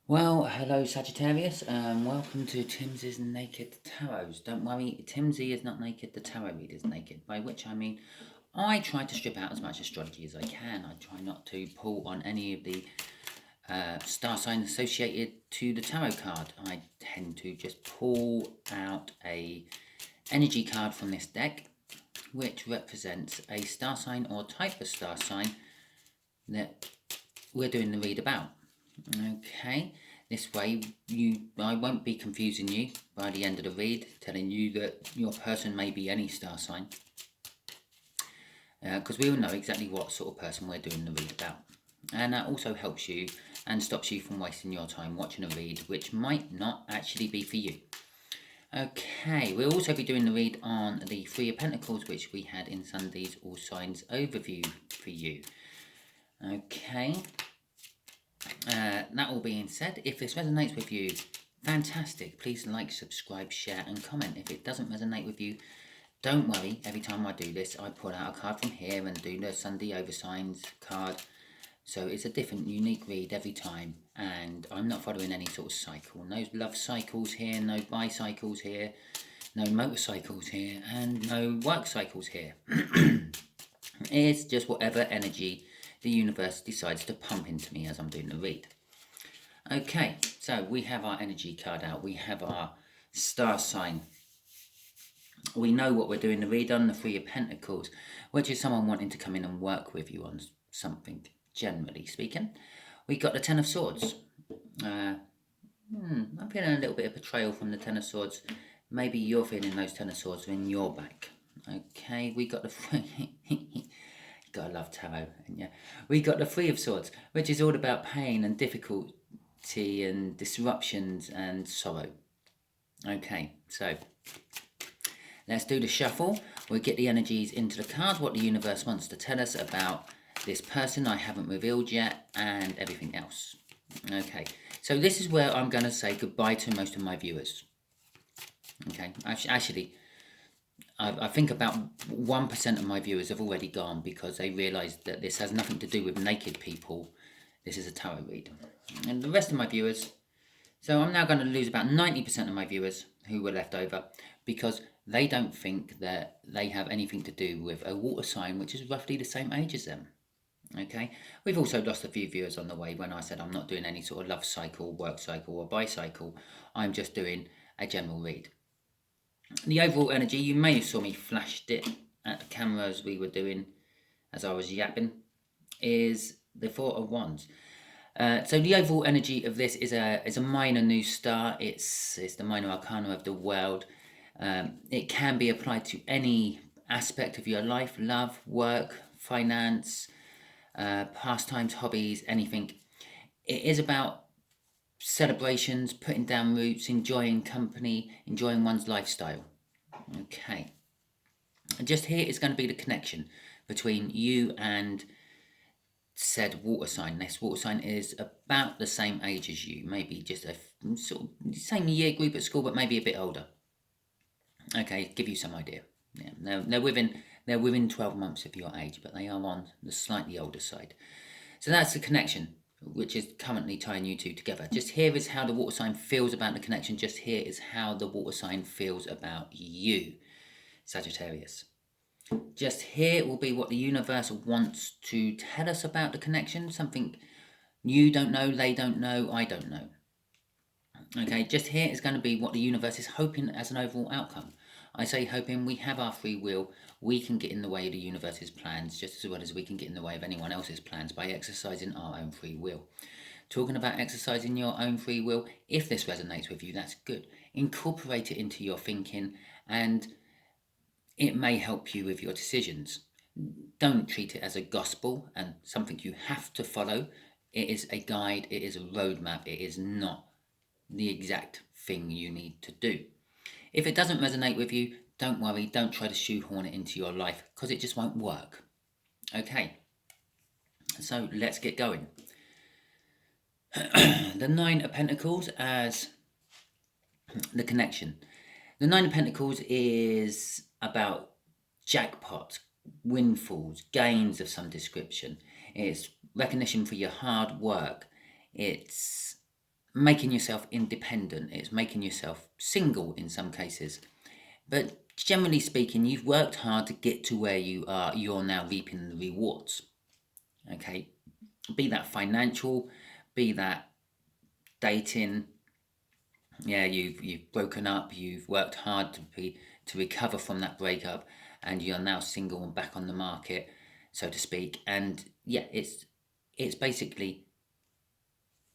Well, hello Sagittarius, welcome to Timsy's Naked Tarots. Don't worry, Timsy is not naked, the tarot reader is naked, by which I mean I try to strip out as much astrology as I can. I try not to pull on any of the star signs associated to the tarot card. I tend to just pull out a energy card from this deck, which represents a star sign or type of star sign that we're doing the read about. Okay, this way I won't be confusing you by the end of the read, telling you that your person may be any star sign, because we will know exactly what sort of person we're doing the read about. And that also helps you and stops you from wasting your time watching a read which might not actually be for you. Okay, we'll also be doing the read on the Three of Pentacles, which we had in Sunday's All Signs overview for you. Okay. That all being said, if this resonates with you, fantastic. Please like, subscribe, share and comment. If it doesn't resonate with you, don't worry. Every time I do this, I pull out a card from here and do the Sunday Oversigns card. So it's a different, unique read every time. And I'm not following any sort of cycle. No love cycles here, no bicycles here, no motorcycles here, and no work cycles here. It's just whatever energy the universe decides to pump into me as I'm doing the read. Okay, so we have our energy card out. We have our star sign. We know what we're doing the read on, the Three of Pentacles, which is someone wanting to come in and work with you on something, generally speaking. We got the Ten of Swords. I'm feeling a little bit of betrayal from the Ten of Swords. Maybe you're feeling those Ten of Swords are in your back. Okay, we got the gotta love tarot. And yeah, we got the Three of Swords, which is all about pain and difficulty and disruptions and sorrow. Okay, so let's do the shuffle. We'll get the energies into the card, what the universe wants to tell us about this person I haven't revealed yet, and everything else. Okay, so this is where I'm going to say goodbye to most of my viewers. Okay, actually, I think about 1% of my viewers have already gone because they realised that this has nothing to do with naked people. This is a tarot read. And the rest of my viewers, so I'm now going to lose about 90% of my viewers who were left over because they don't think that they have anything to do with a water sign which is roughly the same age as them. Okay, we've also lost a few viewers on the way when I said I'm not doing any sort of love cycle, work cycle or bicycle. I'm just doing a general read. The overall energy, you may have saw me flashed it at the camera as we were doing, as I was yapping, is the Four of Wands. So the overall energy of this is a minor new star. It's the minor arcana of the world. It can be applied to any aspect of your life: love, work, finance, pastimes, hobbies, anything. It is about celebrations, putting down roots, enjoying company, enjoying one's lifestyle. Okay. And just here is going to be the connection between you and said water sign. This water sign is about the same age as you, maybe just a sort of same year group at school, but maybe a bit older. Okay, give you some idea. Yeah, they're within 12 months of your age, but they are on the slightly older side. So that's the connection, which is currently tying you two together. Just here is how the water sign feels about the connection. Just here is how the water sign feels about you, Sagittarius. Just here will be what the universe wants to tell us about the connection. Something you don't know, they don't know, I don't know. Okay, just here is going to be what the universe is hoping as an overall outcome. I say hoping. We have our free will. We can get in the way of the universe's plans just as well as we can get in the way of anyone else's plans by exercising our own free will. Talking about exercising your own free will, if this resonates with you, that's good. Incorporate it into your thinking and it may help you with your decisions. Don't treat it as a gospel and something you have to follow. It is a guide. It is a roadmap. It is not the exact thing you need to do. If it doesn't resonate with you, don't worry, don't try to shoehorn it into your life because it just won't work. Okay, so let's get going. The Nine of Pentacles as the connection. The Nine of Pentacles is about jackpots, windfalls, gains of some description. It's recognition for your hard work. It's making yourself independent. It's making yourself single in some cases. But generally speaking, you've worked hard to get to where you are. You're now reaping the rewards. Okay, be that financial, be that dating. Yeah, you've broken up. You've worked hard to recover from that breakup, and you're now single and back on the market, so to speak. And yeah, it's basically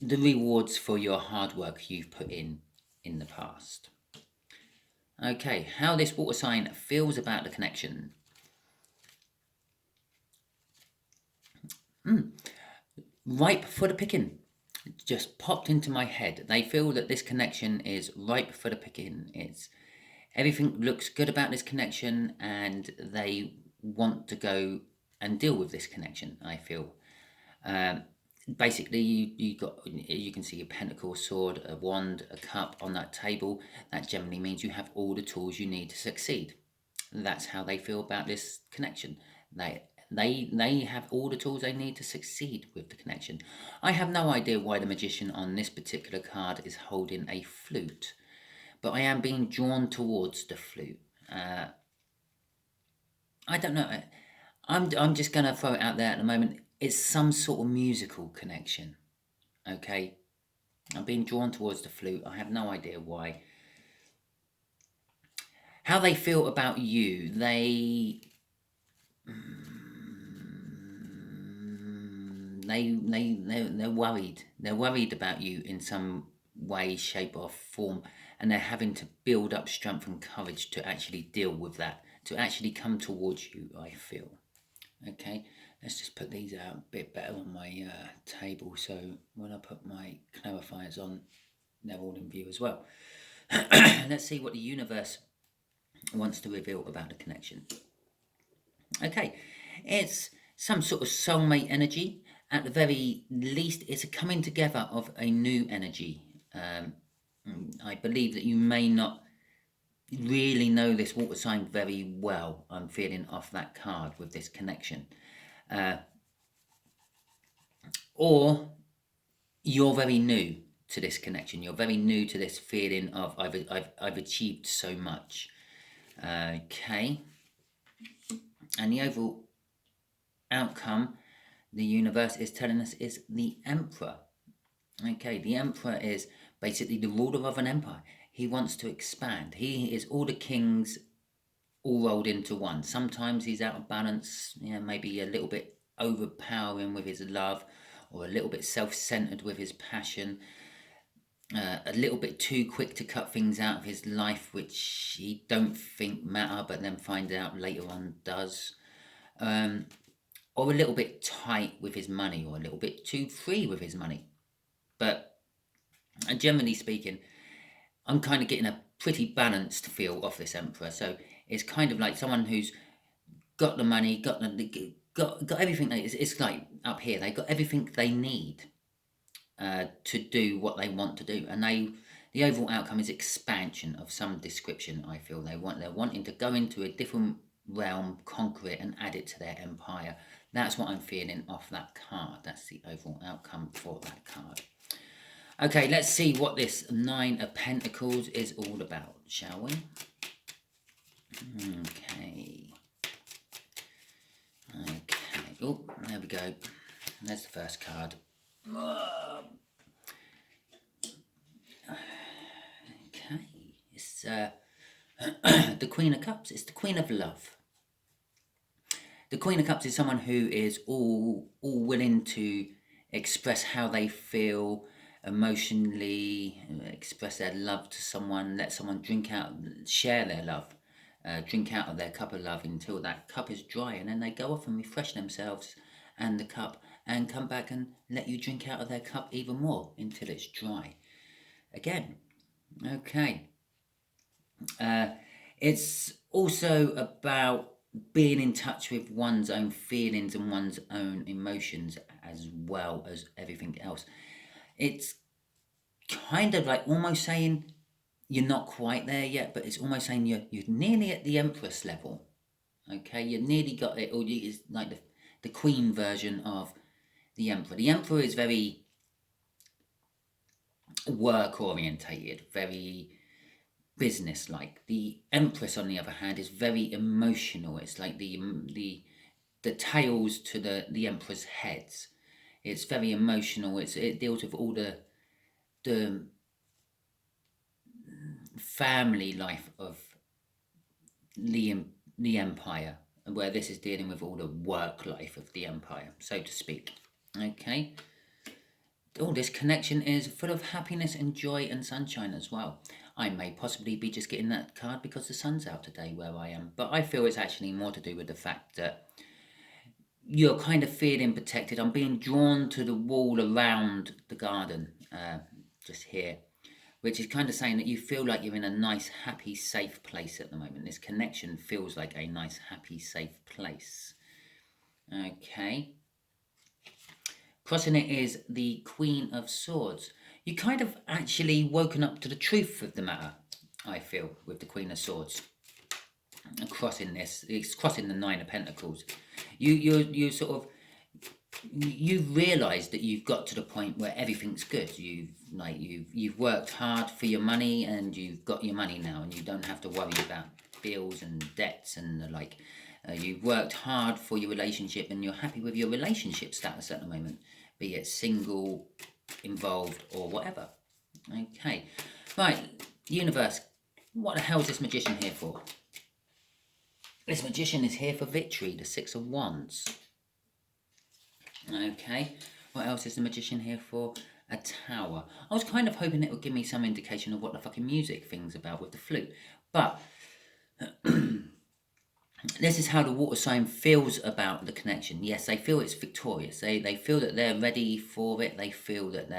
the rewards for your hard work you've put in the past. Okay, how this water sign feels about the connection. Ripe for the picking. It just popped into my head. They feel that this connection is ripe for the picking. It's everything looks good about this connection, and they want to go and deal with this connection. I feel. Basically, you can see a pentacle, sword, a wand, a cup on that table. That generally means you have all the tools you need to succeed. That's how they feel about this connection. They have all the tools they need to succeed with the connection. I have no idea why the magician on this particular card is holding a flute, but I am being drawn towards the flute. I don't know. I'm just gonna throw it out there at the moment. It's some sort of musical connection. Okay, I'm being drawn towards the flute. I have no idea why. How they feel about you? They're worried. They're worried about you in some way, shape, or form, and they're having to build up strength and courage to actually deal with that, to actually come towards you. I feel. Okay, let's just put these out a bit better on my table, so when I put my clarifiers on, they're all in view as well. Let's see what the universe wants to reveal about the connection. Okay, it's some sort of soulmate energy. At the very least, it's a coming together of a new energy. I believe that you may not really know this water sign very well. I'm feeling off that card with this connection. Or you're very new to this connection. You're very new to this feeling of I've achieved so much. Okay. And the overall outcome the universe is telling us is the Emperor. Okay, the Emperor is basically the ruler of an empire. He wants to expand. He is all the kings all rolled into one. Sometimes he's out of balance, maybe a little bit overpowering with his love, or a little bit self-centered with his passion, a little bit too quick to cut things out of his life which he don't think matter, but then find out later on does. Or a little bit tight with his money, or a little bit too free with his money. But generally speaking, I'm kind of getting a pretty balanced feel off this Emperor. So it's kind of like someone who's got the money, got everything. It's like up here, they got everything they need to do what they want to do, and the overall outcome is expansion of some description. I feel they're wanting to go into a different realm, conquer it, and add it to their empire. That's what I'm feeling off that card. That's the overall outcome for that card. Okay, let's see what this Nine of Pentacles is all about, shall we? Okay. Oh, there we go. There's the first card. Okay. It's the Queen of Cups. It's the Queen of Love. The Queen of Cups is someone who is all willing to express how they feel emotionally, express their love to someone, let someone drink out, share their love, drink out of their cup of love until that cup is dry, and then they go off and refresh themselves and the cup, and come back and let you drink out of their cup even more until it's dry again. Okay. It's also about being in touch with one's own feelings and one's own emotions, as well as everything else. It's kind of like almost saying you're not quite there yet, but it's almost saying you're nearly at the Empress level. Okay, you nearly got it, or it's like the Queen version of the Emperor. The Emperor is very work orientated, very business-like. The Empress, on the other hand, is very emotional. It's like the tails to the Emperor's heads. It's very emotional. It deals with all the family life of the Empire, where this is dealing with all the work life of the Empire, so to speak. Okay. All this connection is full of happiness and joy and sunshine as well. I may possibly be just getting that card because the sun's out today where I am, but I feel it's actually more to do with the fact that you're kind of feeling protected. I'm being drawn to the wall around the garden, just here, which is kind of saying that you feel like you're in a nice, happy, safe place at the moment. This connection feels like a nice, happy, safe place. Okay. Crossing it is the Queen of Swords. You kind of actually woken up to the truth of the matter, I feel, with the Queen of Swords. And crossing this, it's crossing the Nine of Pentacles. You sort of, you realise that you've got to the point where everything's good. You've worked hard for your money, and you've got your money now, and you don't have to worry about bills and debts and the like. You've worked hard for your relationship, and you're happy with your relationship status at the moment, be it single, involved, or whatever. Okay, right, universe, what the hell is this magician here for? This magician is here for victory, the Six of Wands. Okay, what else is the magician here for? A tower. I was kind of hoping it would give me some indication of what the fucking music thing's about with the flute, but this is how the water sign feels about the connection. Yes, they feel it's victorious. They feel that they're ready for it. They feel that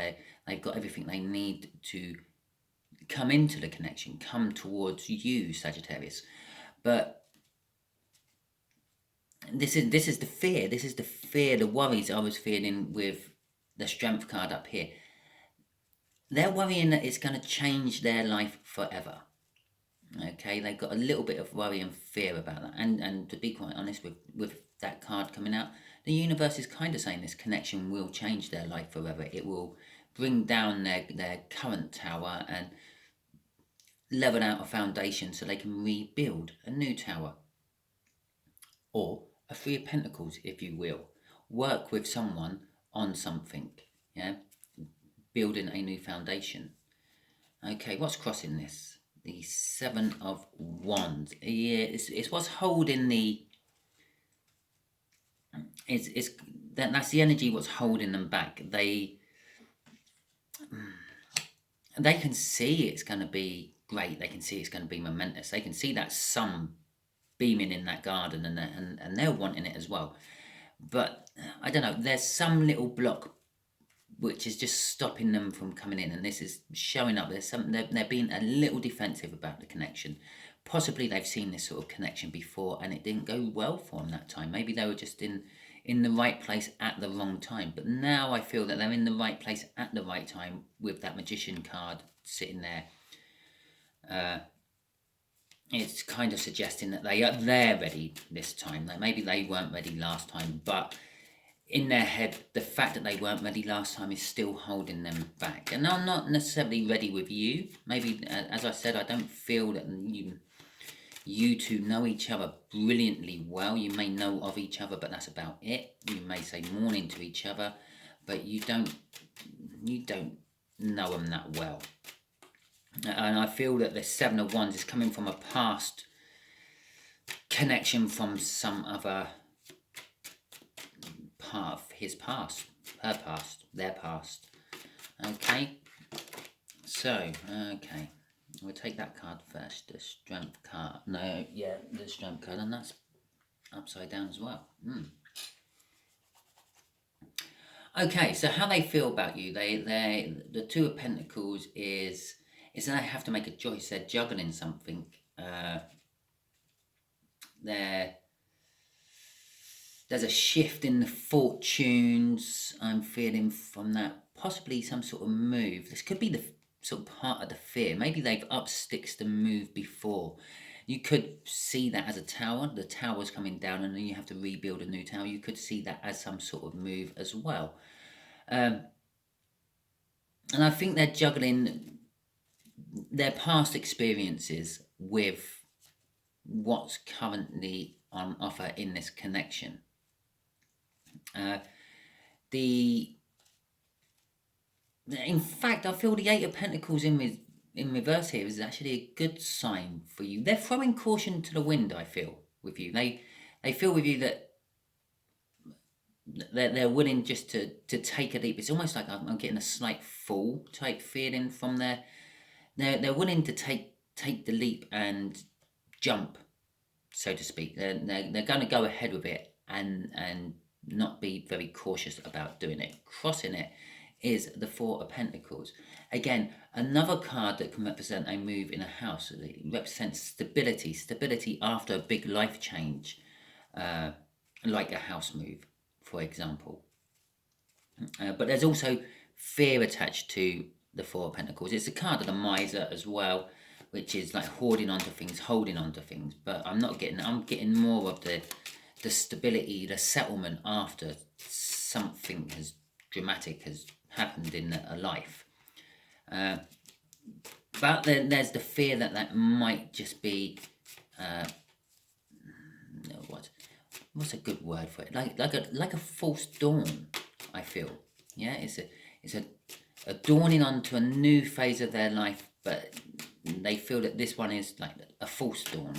they've got everything they need to come into the connection, come towards you, Sagittarius. But this is the fear. This is the fear, the worries I was feeling with the Strength card up here. They're worrying that it's going to change their life forever. Okay, they've got a little bit of worry and fear about that. And to be quite honest, with that card coming out, the universe is kind of saying this connection will change their life forever. It will bring down their current tower and level out a foundation so they can rebuild a new tower. Or a Three of Pentacles, if you will. Work with someone on something, yeah? Building a new foundation. Okay, what's crossing this? The Seven of Wands. Yeah, it's what's holding the... That's the energy what's holding them back. They can see it's going to be great. They can see it's going to be momentous. They can see that sun beaming in that garden, and they're wanting it as well. But I don't know, there's some little block which is just stopping them from coming in, and this is showing up. There's something, they're being a little defensive about the connection. Possibly they've seen this sort of connection before and it didn't go well for them that time. Maybe they were just in the right place at the wrong time. But now I feel that they're in the right place at the right time with that Magician card sitting there. It's kind of suggesting that they're ready this time. That maybe they weren't ready last time, but in their head, the fact that they weren't ready last time is still holding them back. And I'm not necessarily ready with you. Maybe, as I said, I don't feel that you two know each other brilliantly well. You may know of each other, but that's about it. You may say morning to each other, but you don't know them that well. And I feel that the Seven of Wands is coming from a past connection from some other part of his past, her past, their past. Okay, so, okay, we'll take that card first, the Strength card. No, yeah, the Strength card, and that's upside down as well. Okay, so how they feel about you, the Two of Pentacles is they have to make a choice. They're juggling something. There's a shift in the fortunes I'm feeling from that. Possibly some sort of move. This could be the sort of part of the fear. Maybe they've up sticks the move before. You could see that as a tower. The tower's coming down and then you have to rebuild a new tower. You could see that as some sort of move as well. And I think they're juggling their past experiences with what's currently on offer in this connection. In fact, I feel the Eight of Pentacles in reverse here is actually a good sign for you. They're throwing caution to the wind, I feel, with you. They feel with you that they're willing just to take a leap. It's almost like I'm getting a slight fall type feeling from there. They're willing to take the leap and jump, so to speak. They're going to go ahead with it and not be very cautious about doing it. Crossing it is the Four of Pentacles. Again, another card that can represent a move in a house. It represents stability after a big life change, like a house move, for example. But there's also fear attached to the Four of Pentacles. It's a card of the miser as well, which is like holding onto things. But I'm getting more of the stability, the settlement after something dramatic has happened in a life. But then there's the fear that might just be what's a good word for it? Like a false dawn, I feel. Yeah, it's a dawning onto a new phase of their life, but they feel that this one is like a false dawn.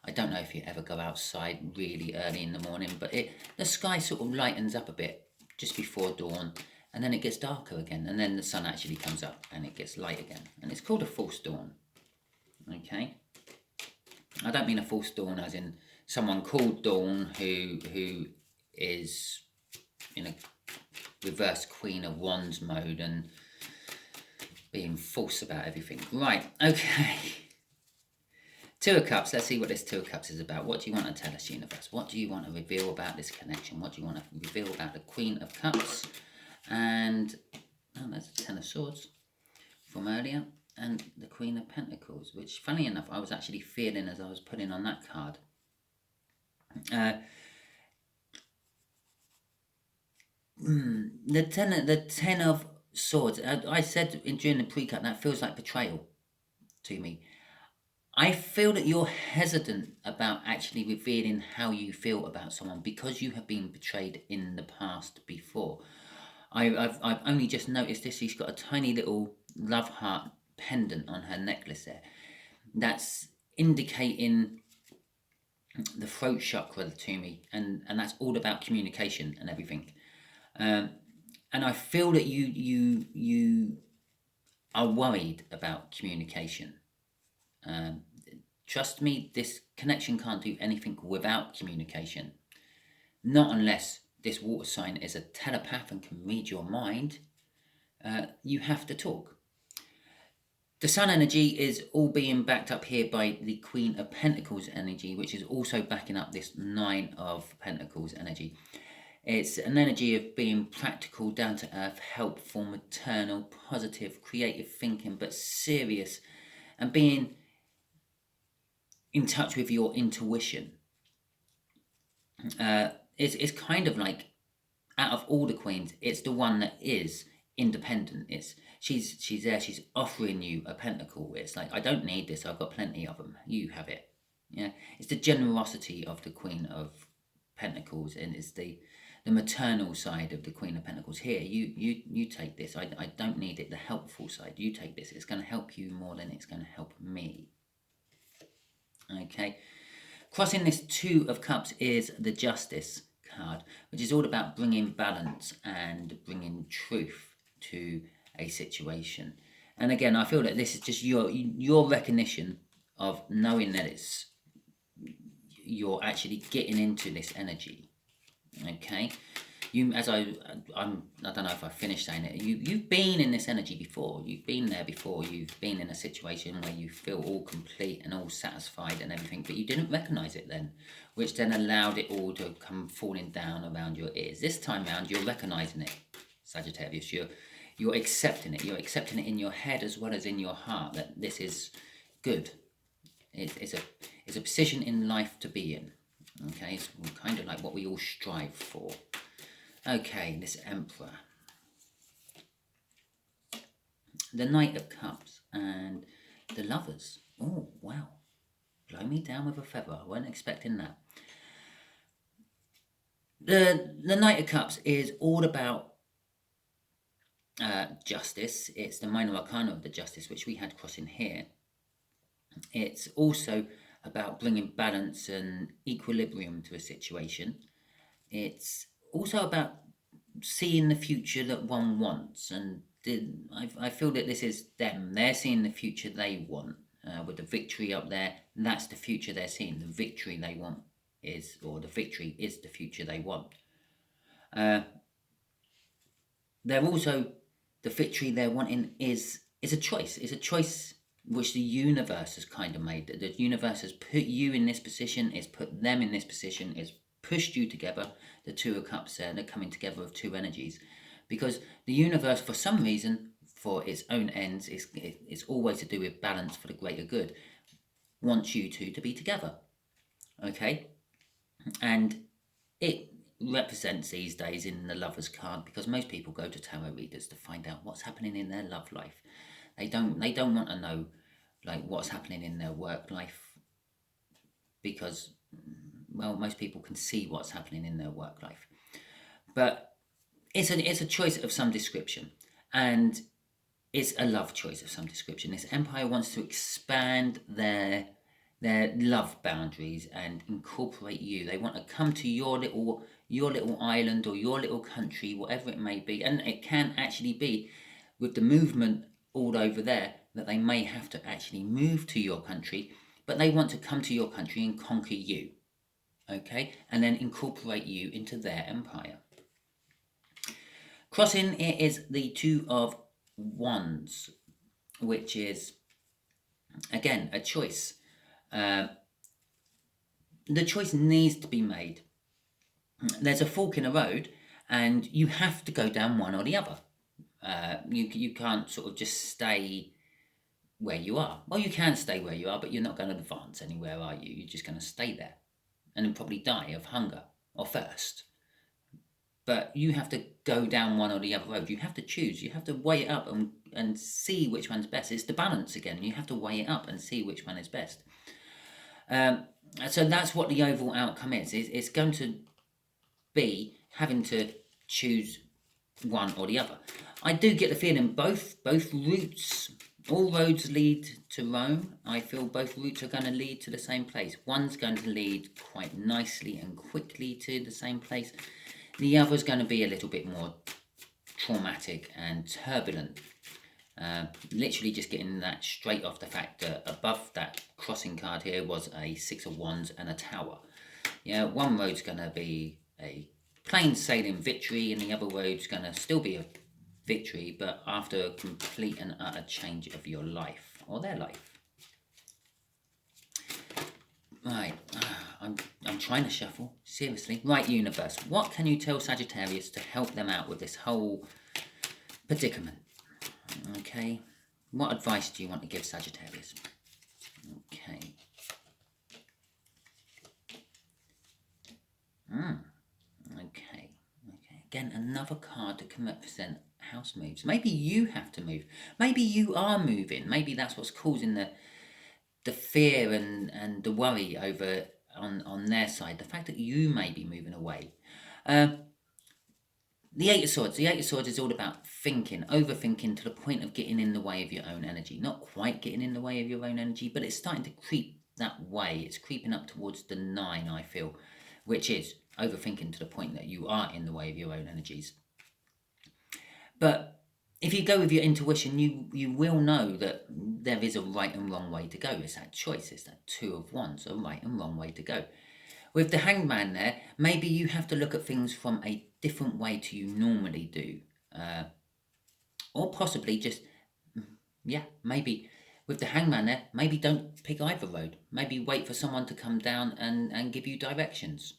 I don't know if you ever go outside really early in the morning, but the sky sort of lightens up a bit just before dawn, and then it gets darker again, and then the sun actually comes up and it gets light again, and it's called a false dawn. Okay, I don't mean a false dawn as in someone called Dawn who is in a reverse Queen of Wands mode and being false about everything. Right, okay. Two of Cups. Let's see what this Two of Cups is about. What do you want to tell us, universe? What do you want to reveal about this connection? What do you want to reveal about the Queen of Cups? And there's the Ten of Swords from earlier, and the Queen of Pentacles, which, funny enough, I was actually feeling as I was putting on that card. The ten of Swords. I said during the pre-cut that feels like betrayal to me. I feel that you're hesitant about actually revealing how you feel about someone because you have been betrayed in the past before. I've only just noticed this. She's got a tiny little love heart pendant on her necklace there. That's indicating the throat chakra to me, and that's all about communication and everything. And I feel that you are worried about communication. Trust me, this connection can't do anything without communication. Not unless this water sign is a telepath and can read your mind. You have to talk. The Sun energy is all being backed up here by the Queen of Pentacles energy, which is also backing up this Nine of Pentacles energy. It's an energy of being practical, down to earth, helpful, maternal, positive, creative thinking, but serious, and being in touch with your intuition. It's kind of like, out of all the queens, it's the one that is independent. She's there, she's offering you a pentacle. It's like, I don't need this, I've got plenty of them, you have it. Yeah, it's the generosity of the Queen of Pentacles, and it's the maternal side of the Queen of Pentacles. Here, you take this, I don't need it. The helpful side, you take this, it's going to help you more than it's going to help me. Okay, crossing this Two of Cups is the Justice card, which is all about bringing balance and bringing truth to a situation. And again, I feel that this is just your recognition of knowing that you're actually getting into this energy. Okay, I don't know if I finished saying it. You've been in this energy before. You've been there before. You've been in a situation where you feel all complete and all satisfied and everything, but you didn't recognize it then, which then allowed it all to come falling down around your ears. This time round, you're recognizing it, Sagittarius. You're accepting it. You're accepting it in your head as well as in your heart, that this is good. It's a position in life to be in. Okay, it's kind of like what we all strive for. Okay, this Emperor. the Knight of Cups and the Lovers. Oh, wow. Blow me down with a feather. I wasn't expecting that. The Knight of Cups is all about justice. It's the minor arcana of the justice, which we had crossing here. It's also about bringing balance and equilibrium to a situation. It's also about seeing the future that one wants, and I feel that this is them. They're seeing the future they want. With the victory up there, that's the future they're seeing. The victory they want is, or the victory is the future they want. They're also, the victory they're wanting is a choice. It's a choice which the universe has kind of made. The universe has put you in this position, it's put them in this position, it's pushed you together. The Two of Cups there, they're coming together with two energies. Because the universe, for some reason, for its own ends, it's always to do with balance for the greater good, wants you two to be together. Okay? And it represents these days in the Lover's card, because most people go to tarot readers to find out what's happening in their love life. They don't want to know like what's happening in their work life, because, well, most people can see what's happening in their work life. But it's a choice of some description, and it's a love choice of some description. This Empire wants to expand their love boundaries and incorporate you. They want to come to your little island or your little country, whatever it may be. And it can actually be, with the movement all over there, that they may have to actually move to your country, but they want to come to your country and conquer you, okay, and then incorporate you into their empire. Crossing it is the Two of Wands, which is, again, a choice. The choice needs to be made. There's a fork in the road, and you have to go down one or the other. You can't sort of just stay where you are. Well, you can stay where you are, but you're not going to advance anywhere, are you? You're just going to stay there and then probably die of hunger or thirst. But you have to go down one or the other road. You have to choose. You have to weigh it up and see which one's best. It's the balance again. You have to weigh it up and see which one is best. So that's what the overall outcome is. It's going to be having to choose one or the other. I do get the feeling both routes, all roads lead to Rome. I feel both routes are going to lead to the same place. One's going to lead quite nicely and quickly to the same place. The other's going to be a little bit more traumatic and turbulent. Literally just getting that straight off the fact that above that crossing card here was a Six of Wands and a Tower. Yeah, one road's going to be a plain sailing victory, and the other road's going to still be a victory, but after a complete and utter change of your life, or their life. Right, I'm trying to shuffle, seriously. Right, universe, what can you tell Sagittarius to help them out with this whole predicament? Okay, what advice do you want to give Sagittarius? Okay. Okay. Again, another card that can represent house moves. Maybe you have to move. Maybe you are moving. Maybe that's what's causing the fear and the worry over on their side. The fact that you may be moving away. The Eight of Swords. The Eight of Swords is all about thinking, overthinking to the point of getting in the way of your own energy. Not quite getting in the way of your own energy, but it's starting to creep that way. It's creeping up towards the 9, I feel, which is overthinking to the point that you are in the way of your own energies. But if you go with your intuition, you will know that there is a right and wrong way to go. It's that choice. It's that Two of Wands, a right and wrong way to go. With the Hangman there, maybe you have to look at things from a different way to you normally do. Or possibly just, maybe with the Hangman there, maybe don't pick either road. Maybe wait for someone to come down and give you directions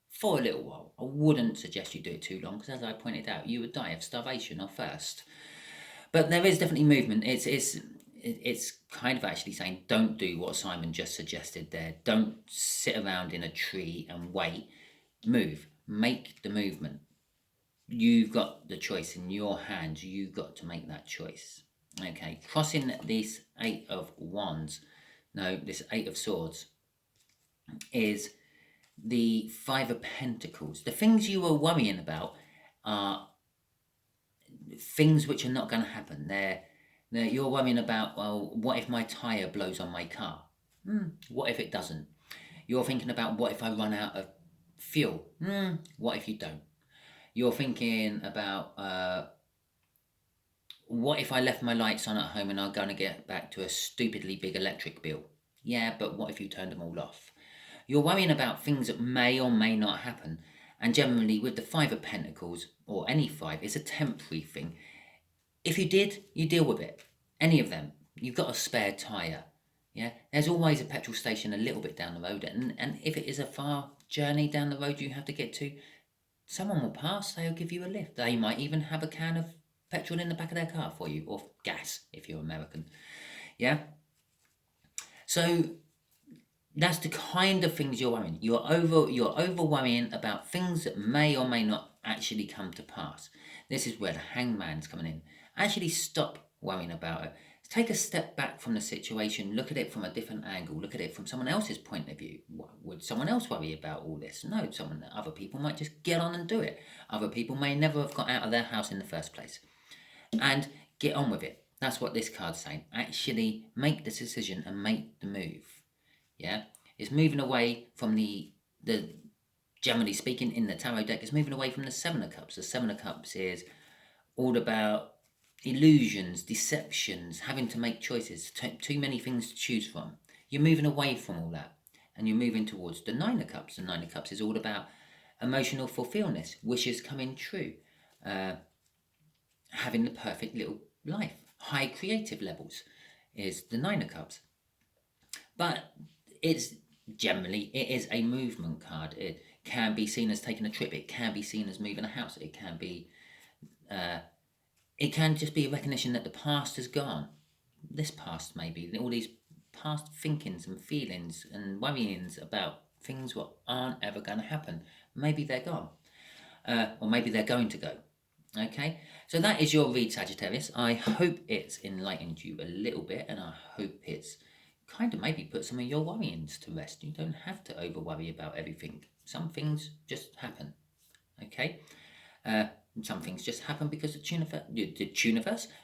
for a little while. I wouldn't suggest you do it too long, because as I pointed out, you would die of starvation or thirst. But there is definitely movement. It's kind of actually saying, don't do what Simon just suggested there. Don't sit around in a tree and wait. Move. Make the movement. You've got the choice in your hands. You've got to make that choice. Okay, crossing this Eight of Wands, no, this Eight of Swords, is the Five of Pentacles. The things you were worrying about are things which are not going to happen. You're worrying about, well, what if my tyre blows on my car? What if it doesn't? You're thinking about, what if I run out of fuel? What if you don't? You're thinking about, what if I left my lights on at home and I'm going to get back to a stupidly big electric bill? Yeah, but what if you turned them all off? You're worrying about things that may or may not happen. And generally, with the Five of Pentacles, or any five, it's a temporary thing. If you did, you deal with it. Any of them. You've got a spare tyre. Yeah, there's always a petrol station a little bit down the road. And if it is a far journey down the road you have to get to, someone will pass, they'll give you a lift. They might even have a can of petrol in the back of their car for you, or gas if you're American. Yeah? So that's the kind of things you're worrying. You're over worrying about things that may or may not actually come to pass. This is where the Hangman's coming in. Actually stop worrying about it. Take a step back from the situation, look at it from a different angle, look at it from someone else's point of view. Would someone else worry about all this? No, other people might just get on and do it. Other people may never have got out of their house in the first place. And get on with it. That's what this card's saying. Actually make the decision and make the move. Yeah, it's moving away from the generally speaking in the tarot deck, it's moving away from the Seven of Cups. The Seven of Cups is all about illusions, deceptions, having to make choices, too many things to choose from. You're moving away from all that, and you're moving towards the Nine of Cups. The Nine of Cups is all about emotional fulfillment, wishes coming true, having the perfect little life. High creative levels is the Nine of Cups. But it is a movement card. It can be seen as taking a trip. It can be seen as moving a house. It can just be a recognition that the past has gone. This past, maybe, all these past thinkings and feelings and worryings about things what aren't ever going to happen. Maybe they're gone. Or maybe they're going to go. Okay, so that is your read, Sagittarius. I hope it's enlightened you a little bit, and I hope it's kind of maybe put some of your worryings to rest. You don't have to over worry about everything. Some things just happen. Okay, some things just happen because the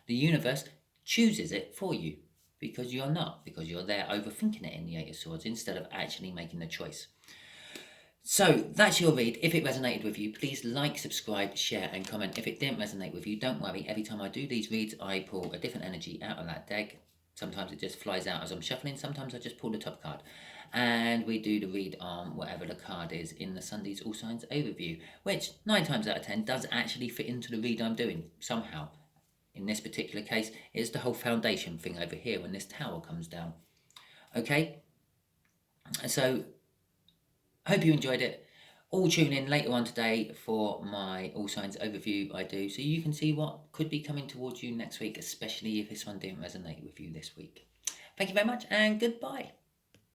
universe chooses it for you, because you're there overthinking it in the Eight of Swords instead of actually making the choice. So that's your read. If it resonated with you, please like, subscribe, share and comment. If it didn't resonate with you, don't worry. Every time I do these reads, I pull a different energy out of that deck. Sometimes it just flies out as I'm shuffling. Sometimes I just pull the top card. And we do the read on whatever the card is in the Sunday's All Signs overview, which 9 times out of 10 does actually fit into the read I'm doing somehow. In this particular case, it's the whole foundation thing over here when this tower comes down. Okay? So hope you enjoyed it. All tune in later on today for my All Signs overview I do, so you can see what could be coming towards you next week, especially if this one didn't resonate with you this week. Thank you very much, and goodbye.